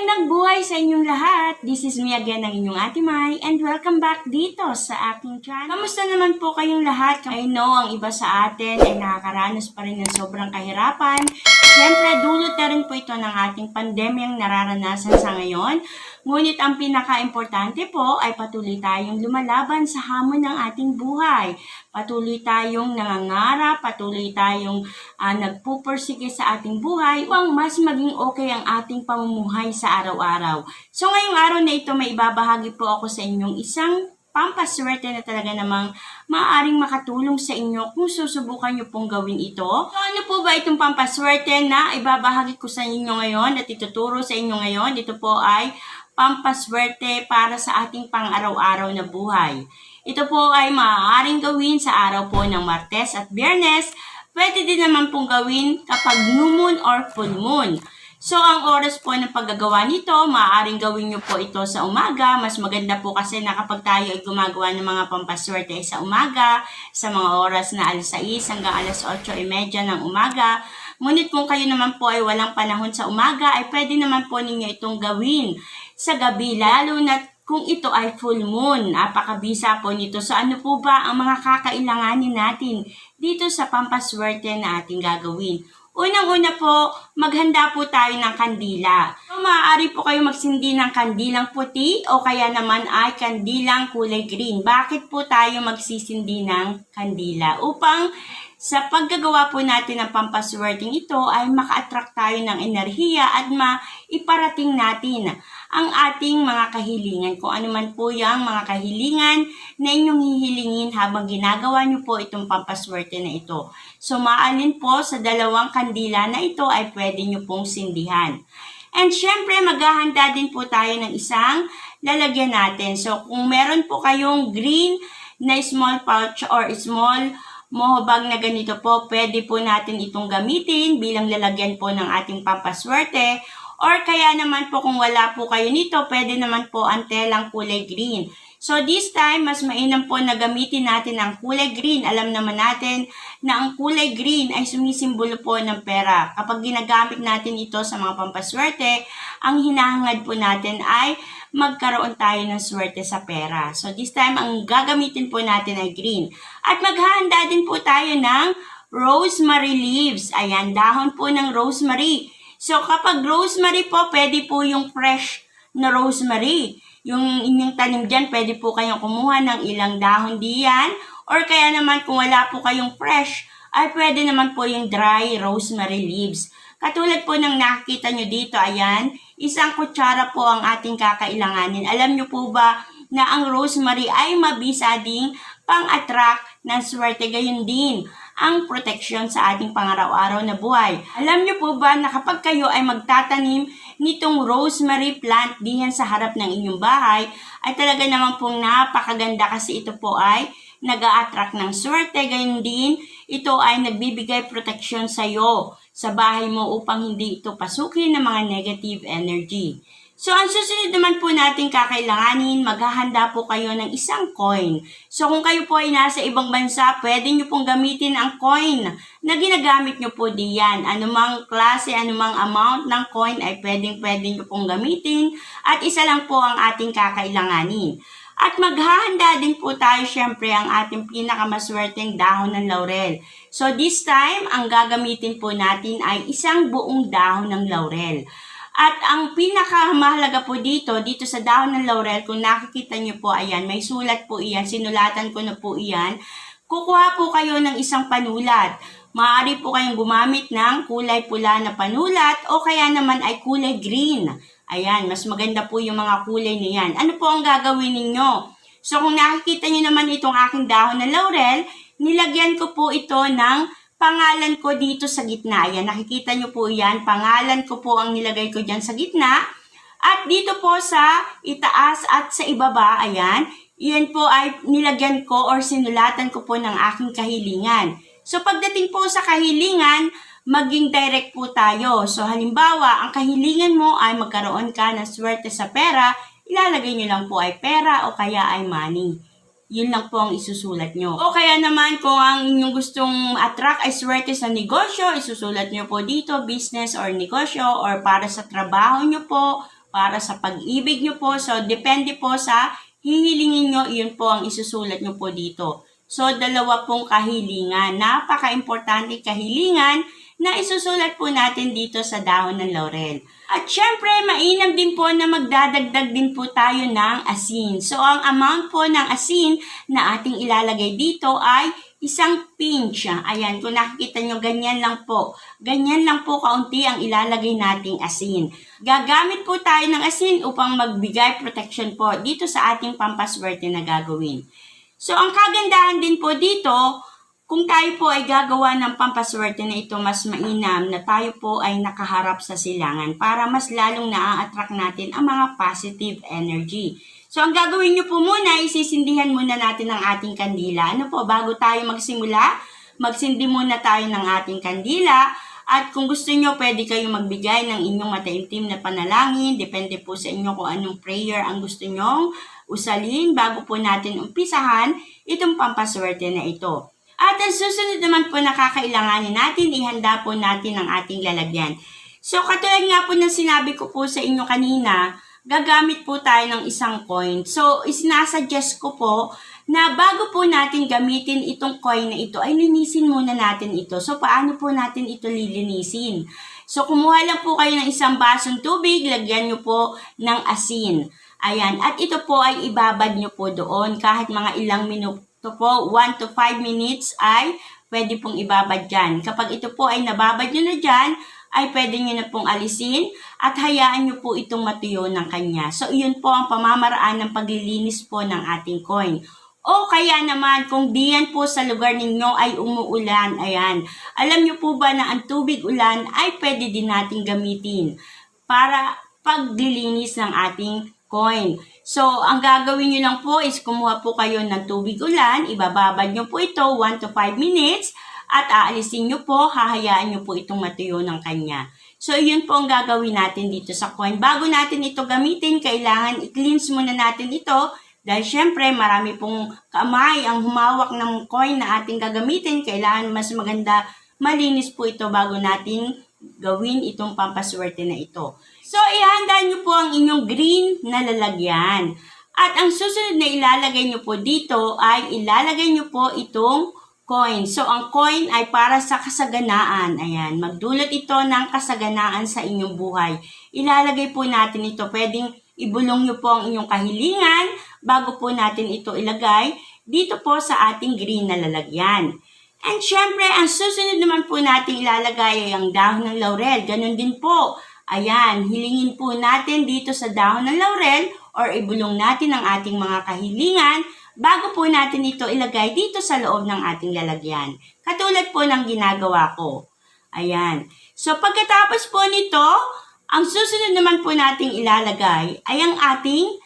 Magandang buhay sa inyong lahat! This is me again, ang inyong Ate Mai, and welcome back dito sa aking channel. Kamusta naman po kayong lahat? I know ang iba sa atin ay nakakaranas pa rin ng sobrang kahirapan. Siyempre, dulot na rin po ito ng ating pandemyang nararanasan sa ngayon. Ngunit ang pinaka-importante po ay patuloy tayong lumalaban sa hamon ng ating buhay. Patuloy tayong nangangarap, patuloy tayong nagpupursige sa ating buhay upang mas maging okay ang ating pamumuhay sa araw-araw. So ngayong araw na ito, may ibabahagi po ako sa inyong isang pampaswerte na talaga namang maaaring makatulong sa inyo kung susubukan nyo pong gawin ito. So ano po ba itong pampaswerte na ibabahagi ko sa inyo ngayon at ituturo sa inyo ngayon? Ito po ay pampaswerte para sa ating pang-araw-araw na buhay. Ito po ay maaaring gawin sa araw po ng Martes at Biyernes. Pwede din naman pong gawin kapag new moon or full moon. So, ang oras po ng paggagawa nito, maaaring gawin nyo po ito sa umaga. Mas maganda po kasi na kapag tayo ay gumagawa ng mga pampaswerte sa umaga, sa mga oras na alas 6 hanggang alas 8:30 ng umaga. Ngunit kung kayo naman po ay walang panahon sa umaga, ay pwede naman po ninyo itong gawin sa gabi, lalo na kung ito ay full moon. Napakabisa po nito. So ano po ba ang mga kakailanganin natin dito sa pampaswerte na ating gagawin? Unang-una po, maghanda po tayo ng kandila. So, maaari po kayo magsindi ng kandilang puti o kaya naman ay kandilang kulay green. Bakit po tayo magsisindi ng kandila? Upang sa paggagawa po natin ng pampaswerteng ito ay maka-attract tayo ng enerhiya at maiparating natin ang ating mga kahilingan. Kung ano man po yung mga kahilingan na inyong hihilingin habang ginagawa nyo po itong pampaswerte na ito. So, maalin po sa dalawang kandila na ito ay pwede nyo pong sindihan. And syempre, maghahanda din po tayo ng isang lalagyan natin. So, kung meron po kayong green na small pouch or small mohobag na ganito po, pwede po natin itong gamitin bilang lalagyan po ng ating pampaswerte. Or kaya naman po kung wala po kayo nito, pwede naman po ang telang kulay green. So this time, mas mainam po na gamitin natin ang kulay green. Alam naman natin na ang kulay green ay sumisimbolo po ng pera. Kapag ginagamit natin ito sa mga pampaswerte, ang hinahangad po natin ay magkaroon tayo ng swerte sa pera. So this time, ang gagamitin po natin ay green. At maghahanda din po tayo ng rosemary leaves. Ayan, dahon po ng rosemary. So kapag rosemary po, pwede po yung fresh na rosemary. Yung inyong tanim dyan, pwede po kayong kumuha ng ilang dahon diyan. Or kaya naman kung wala po kayong fresh, ay pwede naman po yung dry rosemary leaves. Katulad po ng nakikita nyo dito, ayan, isang kutsara po ang ating kakailanganin. Alam nyo po ba na ang rosemary ay mabisa ding pang-attract ng swerte, gayon din ang protection sa ating pangaraw-araw na buhay. Alam nyo po ba na kapag kayo ay magtatanim nitong rosemary plant diyan sa harap ng inyong bahay, ay talaga naman pong napakaganda kasi ito po ay nag-a-attract ng swerte, gayon din ito ay nagbibigay protection sa iyo, sa bahay mo upang hindi ito pasukin ng mga negative energy. So, ang susunod naman po natin kakailanganin, maghahanda po kayo ng isang coin. So, kung kayo po ay nasa ibang bansa, pwede nyo pong gamitin ang coin na ginagamit nyo po diyan. Anumang klase, anumang amount ng coin ay pwede nyo pong gamitin. At isa lang po ang ating kakailanganin. At maghahanda din po tayo syempre ang ating pinakamaswerteng dahon ng laurel. So, this time, ang gagamitin po natin ay isang buong dahon ng laurel. At ang pinakamahalaga po dito sa dahon ng laurel, kung nakikita nyo po, ayan, may sulat po iyan, sinulatan ko na po iyan. Kukuha po kayo ng isang panulat. Maaari po kayong gumamit ng kulay pula na panulat o kaya naman ay kulay green. Ayan, mas maganda po yung mga kulay na yan. Ano po ang gagawin ninyo? So kung nakikita nyo naman itong aking dahon ng laurel, nilagyan ko po ito ng pangalan ko dito sa gitna. Ayan, nakikita nyo po yan. Pangalan ko po ang nilagay ko dyan sa gitna. At dito po sa itaas at sa ibaba, ayan, yan po ay nilagyan ko or sinulatan ko po ng aking kahilingan. So, pagdating po sa kahilingan, maging direct po tayo. So, halimbawa, ang kahilingan mo ay magkaroon ka ng swerte sa pera, ilalagay nyo lang po ay pera o kaya ay money. Yun lang po ang isusulat nyo. O kaya naman kung ang inyong gustong attract ay swerte sa negosyo, isusulat nyo po dito, business or negosyo or para sa trabaho nyo po para sa pag-ibig nyo po. So, depende po sa hihilingin nyo, yun po ang isusulat nyo po dito. So, dalawa pong kahilingan. Napaka-importante kahilingan na isusulat po natin dito sa dahon ng laurel. At syempre, mainam din po na magdadagdag din po tayo ng asin. So, ang amount po ng asin na ating ilalagay dito ay isang pinch. Ayan, kung nakikita nyo, ganyan lang po. Ganyan lang po kaunti ang ilalagay nating asin. Gagamit po tayo ng asin upang magbigay protection po dito sa ating pampaswerte na gagawin. So, ang kagandahan din po dito, kung tayo po ay gagawa ng pampaswerte na ito, mas mainam na tayo po ay nakaharap sa silangan para mas lalong na-attract natin ang mga positive energy. So, ang gagawin nyo po muna, isisindihan muna natin ang ating kandila. Ano po, bago tayo magsimula, magsindi muna tayo ng ating kandila. At kung gusto nyo, pwede kayong magbigay ng inyong mataimtim na panalangin. Depende po sa inyo kung anong prayer ang gusto nyong usalin bago po natin umpisahan itong pampaswerte na ito. At ang susunod naman po na kakailanganin natin, ihanda po natin ang ating lalagyan. So, katulad nga po ng sinabi ko po sa inyo kanina, gagamit po tayo ng isang coin. So, isinasuggest ko po na bago po natin gamitin itong coin na ito, ay linisin muna natin ito. So, paano po natin ito lilinisin? So, kumuha lang po kayo ng isang basong tubig, lagyan nyo po ng asin. Ayan, at ito po ay ibabad nyo po doon kahit mga ilang minuto. Ito po, 1 to 5 minutes ay pwede pong ibabad dyan. Kapag ito po ay nababad nyo na dyan, ay pwede nyo na pong alisin at hayaan nyo po itong matuyo ng kanya. So, iyon po ang pamamaraan ng paglilinis po ng ating coin. O kaya naman, kung diyan po sa lugar ninyo ay umuulan, ayan. Alam nyo po ba na ang tubig ulan ay pwede din natin gamitin para paglilinis ng ating coin. So, ang gagawin nyo lang po is kumuha po kayo ng tubig ulan, ibababad nyo po ito 1 to 5 minutes, at aalisin nyo po, hahayaan nyo po itong matuyo ng kanya. So, yun po ang gagawin natin dito sa coin. Bago natin ito gamitin, kailangan i-cleanse muna natin ito, dahil syempre, marami pong kamay ang humawak ng coin na ating gagamitin. Kailangan mas maganda, malinis po ito bago natin gawin itong pampaswerte na ito. So, ihanda nyo po ang inyong green na lalagyan. At ang susunod na ilalagay nyo po dito ay ilalagay nyo po itong coin. So, ang coin ay para sa kasaganaan. Ayan, magdulot ito ng kasaganaan sa inyong buhay. Ilalagay po natin ito. Pwedeng ibulong nyo po ang inyong kahilingan bago po natin ito ilagay dito po sa ating green na lalagyan. And syempre, ang susunod naman po natin ilalagay ay ang dahon ng laurel. Ganun din po. Ayan, hilingin po natin dito sa dahon ng laurel or ibulong natin ang ating mga kahilingan bago po natin ito ilagay dito sa loob ng ating lalagyan. Katulad po ng ginagawa ko. Ayan. So, pagkatapos po nito, ang susunod naman po nating ilalagay ay ang ating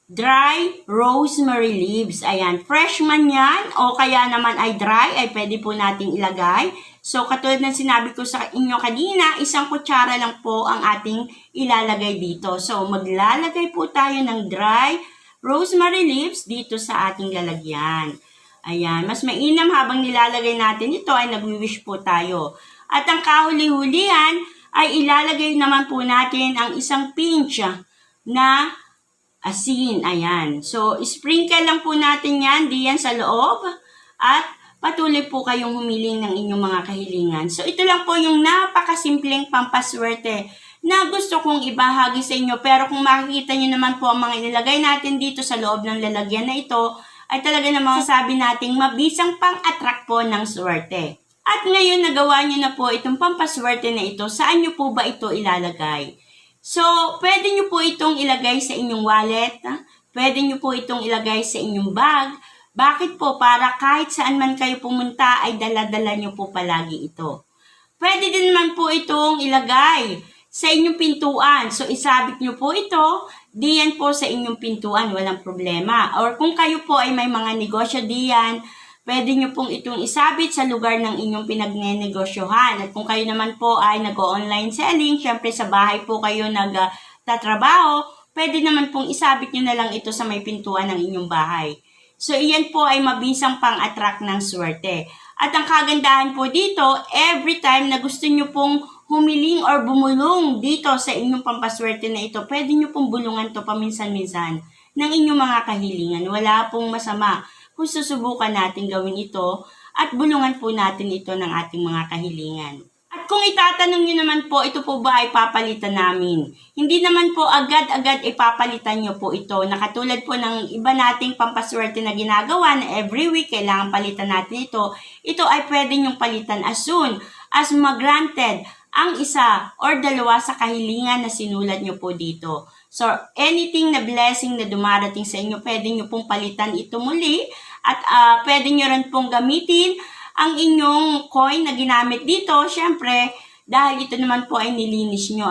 dry rosemary leaves. Ayan, fresh man yan o kaya naman ay dry ay pwede po nating ilagay. So, katulad ng sinabi ko sa inyo kanina, isang kutsara lang po ang ating ilalagay dito. So, maglalagay po tayo ng dry rosemary leaves dito sa ating lalagyan. Ayan, mas mainam habang nilalagay natin ito ay nagwi-wish po tayo. At ang kahuli-hulihan ay ilalagay naman po natin ang isang pinch na asin. Ayan. So, sprinkle lang po natin yan diyan sa loob at patuloy po kayong humiling ng inyong mga kahilingan. So, ito lang po yung napakasimpleng pampaswerte na gusto kong ibahagi sa inyo. Pero kung makikita nyo naman po ang mga inilagay natin dito sa loob ng lalagyan na ito, ay talaga namang sabi nating mabisang pang-attract po ng swerte. At ngayon, nagawa nyo na po itong pampaswerte na ito. Saan nyo po ba ito ilalagay? So, pwede nyo po itong ilagay sa inyong wallet. Pwede nyo po itong ilagay sa inyong bag. Bakit po? Para kahit saan man kayo pumunta ay dala-dala nyo po palagi ito. Pwede din naman po itong ilagay sa inyong pintuan. So, isabit nyo po ito diyan po sa inyong pintuan. Walang problema. Or kung kayo po ay may mga negosyo diyan, pwede nyo pong itong isabit sa lugar ng inyong pinagnenegosyohan. At kung kayo naman po ay nag-online selling, syempre sa bahay po kayo nagtatrabaho, pwede naman pong isabit nyo na lang ito sa may pintuan ng inyong bahay. So, iyan po ay mabisang pang-attract ng swerte. At ang kagandahan po dito, every time na gusto nyo pong humiling or bumulong dito sa inyong pampaswerte na ito, pwede nyo pong bulungan to paminsan-minsan ng inyong mga kahilingan. Wala pong masama kung susubukan natin gawin ito at bulungan po natin ito ng ating mga kahilingan. At kung itatanong nyo naman po, ito po ba ay papalitan namin? Hindi naman po agad-agad ipapalitan nyo po ito. Nakatulad po ng iba nating pampaswerte na ginagawa na every week kailangan palitan natin ito. Ito ay pwede nyong palitan as soon as mag-granted ang isa or dalawa sa kahilingan na sinulat nyo po dito. So, anything na blessing na dumarating sa inyo, pwede nyo pong palitan ito muli at pwede nyo rin pong gamitin ang inyong coin na ginamit dito, syempre, dahil ito naman po ay nilinis nyo,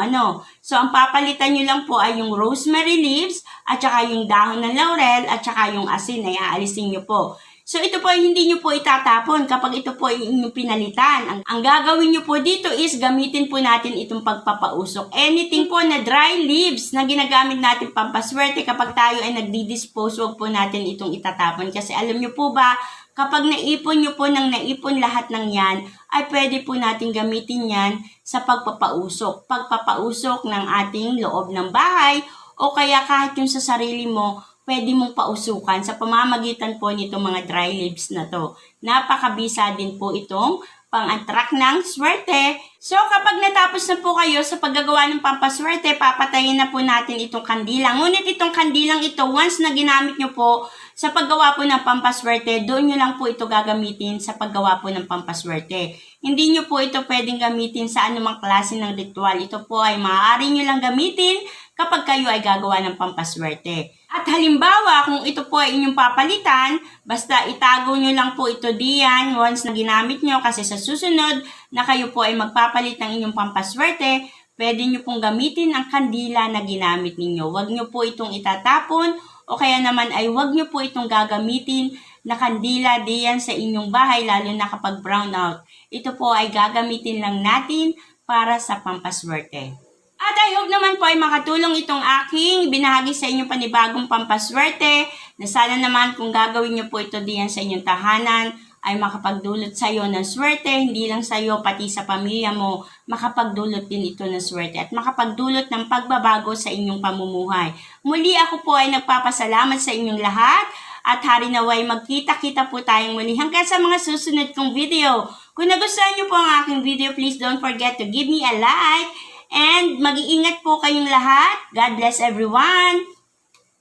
So, ang papalitan nyo lang po ay yung rosemary leaves, at saka yung dahon ng laurel, at saka yung asin ay aalisin nyo po. So, ito po ay hindi nyo po itatapon kapag ito po ay inyong pinalitan. Ang gagawin nyo po dito is gamitin po natin itong pagpapausok. Anything po na dry leaves na ginagamit natin pampaswerte kapag tayo ay nagdi-dispose, huwag po natin itong itatapon. Kasi alam nyo po ba, kapag naipon nyo po ng naipon lahat ng yan, ay pwede po natin gamitin yan sa pagpapausok. Pagpapausok ng ating loob ng bahay o kaya kahit yung sa sarili mo, pwede mong pausukan sa pamamagitan po nitong mga dry leaves na to. Napakabisa din po itong pang-attract ng swerte. So, kapag natapos na po kayo sa paggagawa ng pampaswerte, papatayin na po natin itong kandila. Ngunit itong kandilang ito, once na ginamit nyo po sa paggawa po ng pampaswerte, doon nyo lang po ito gagamitin sa paggawa po ng pampaswerte. Hindi nyo po ito pwedeng gamitin sa anumang klase ng ritual. Ito po ay maaari nyo lang gamitin kapag kayo ay gagawa ng pampaswerte. At halimbawa, kung ito po ay inyong papalitan, basta itago nyo lang po ito diyan once na ginamit nyo kasi sa susunod na kayo po ay magpapalit ng inyong pampaswerte, pwede nyo pong gamitin ang kandila na ginamit ninyo. Huwag nyo po itong itatapon o kaya naman ay huwag nyo po itong gagamitin na kandila diyan sa inyong bahay lalo na kapag brown out. Ito po ay gagamitin lang natin para sa pampaswerte. At I hope naman po ay makatulong itong aking binahagi sa inyong panibagong pampaswerte na sana naman kung gagawin nyo po ito diyan sa inyong tahanan ay makapagdulot sa iyo ng swerte, hindi lang sa iyo pati sa pamilya mo, makapagdulot din ito ng swerte at makapagdulot ng pagbabago sa inyong pamumuhay. Muli ako po ay nagpapasalamat sa inyong lahat at hari naway magkita-kita po tayong muli hanggang sa mga susunod kong video. Kung nagustuhan nyo po ang aking video, please don't forget to give me a like. And mag-iingat po kayong lahat. God bless everyone.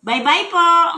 Bye-bye po.